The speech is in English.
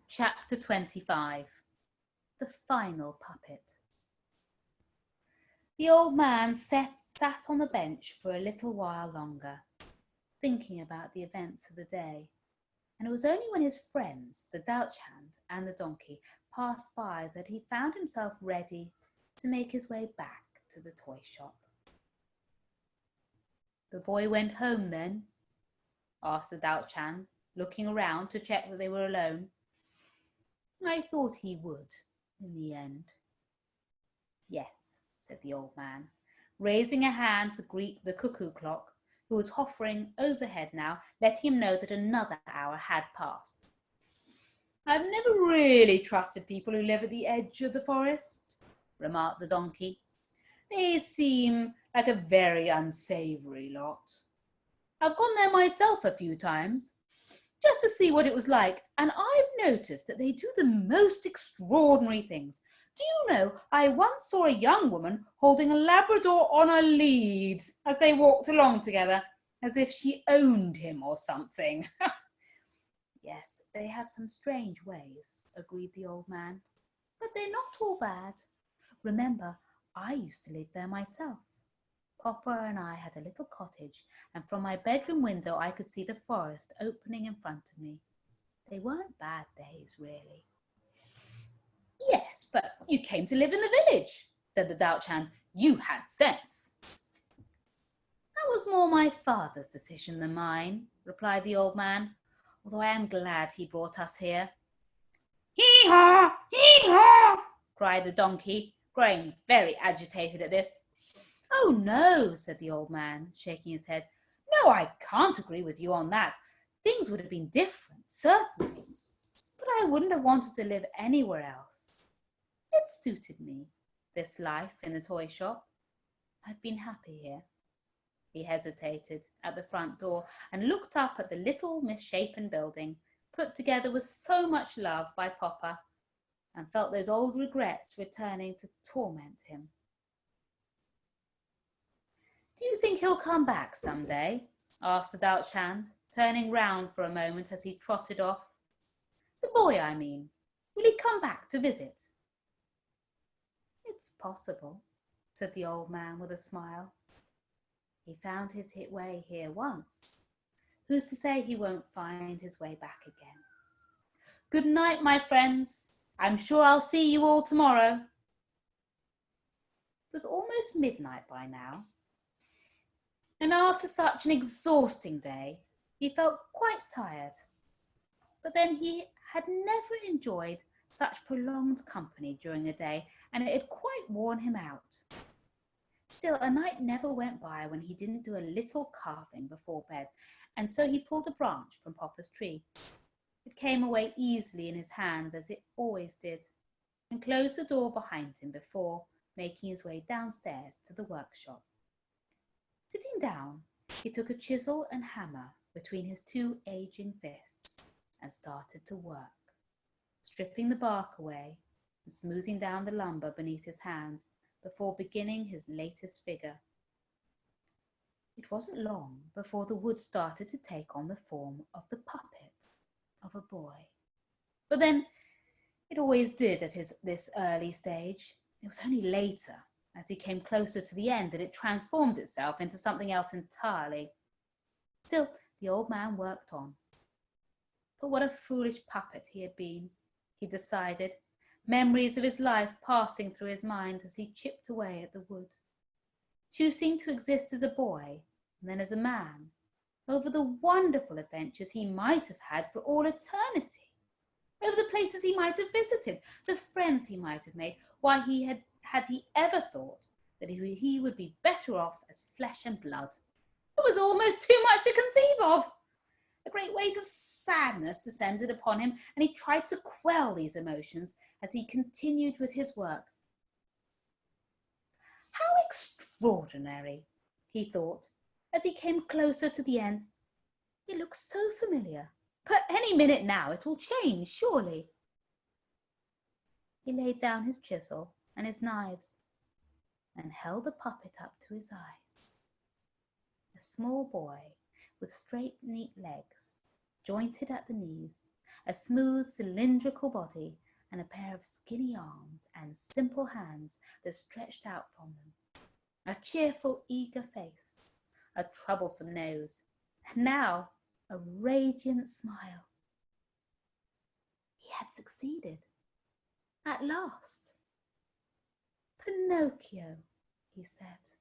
Chapter 25. The Final Puppet. The old man sat on the bench for a little while longer, thinking about the events of the day, and it was only when his friends, the Dachshund and the donkey, passed by that he found himself ready to make his way back to the toy shop. "The boy went home then?" asked the Dachshund, looking around to check that they were alone. "I thought he would, in the end." "Yes," said the old man, raising a hand to greet the cuckoo clock, who was hovering overhead now, letting him know that another hour had passed. "I've never really trusted people who live at the edge of the forest," remarked the donkey. "They seem like a very unsavoury lot. I've gone there myself a few times, just to see what it was like, and I've noticed that they do the most extraordinary things. Do you know, I once saw a young woman holding a Labrador on a lead as they walked along together, as if she owned him or something." "Yes, they have some strange ways," agreed the old man, "but they're not all bad. Remember, I used to live there myself. Papa and I had a little cottage, and from my bedroom window I could see the forest opening in front of me. They weren't bad days, really." "Yes, but you came to live in the village," said the Dachshund. "You had sense." "That was more my father's decision than mine," replied the old man, "although I am glad he brought us here." "Hee-haw! Hee-haw!" cried the donkey, growing very agitated at this. "Oh, no," said the old man, shaking his head. "No, I can't agree with you on that. Things would have been different, certainly. But I wouldn't have wanted to live anywhere else. It suited me, this life in the toy shop. I've been happy here." He hesitated at the front door and looked up at the little misshapen building, put together with so much love by Papa, and felt those old regrets returning to torment him. "Do you think he'll come back some day?" asked the Dachshund, turning round for a moment as he trotted off. "The boy, I mean. Will he come back to visit?" "It's possible," said the old man with a smile. "He found his way here once. Who's to say he won't find his way back again? Good night, my friends. I'm sure I'll see you all tomorrow." It was almost midnight by now, and after such an exhausting day, he felt quite tired. But then he had never enjoyed such prolonged company during a day, and it had quite worn him out. Still, a night never went by when he didn't do a little carving before bed, and so he pulled a branch from Papa's tree. It came away easily in his hands, as it always did, and closed the door behind him before making his way downstairs to the workshop. Sitting down, he took a chisel and hammer between his two aging fists and started to work, stripping the bark away and smoothing down the lumber beneath his hands before beginning his latest figure. It wasn't long before the wood started to take on the form of the puppet of a boy. But then it always did at this early stage. It was only later, as he came closer to the end, that it transformed itself into something else entirely. Still, the old man worked on. But what a foolish puppet he had been, he decided, memories of his life passing through his mind as he chipped away at the wood, choosing to exist as a boy and then as a man, over the wonderful adventures he might have had for all eternity, over the places he might have visited, the friends he might have made. Why, had he ever thought that he would be better off as flesh and blood? It was almost too much to conceive of. A great weight of sadness descended upon him, and he tried to quell these emotions as he continued with his work. "How extraordinary," he thought, as he came closer to the end. "It looks so familiar, but any minute now it will change, surely." He laid down his chisel and his knives and held the puppet up to his eyes. A small boy with straight, neat legs, jointed at the knees, a smooth cylindrical body and a pair of skinny arms and simple hands that stretched out from them, a cheerful, eager face, a troublesome nose, and now a radiant smile. He had succeeded. At last. Pinocchio, he said.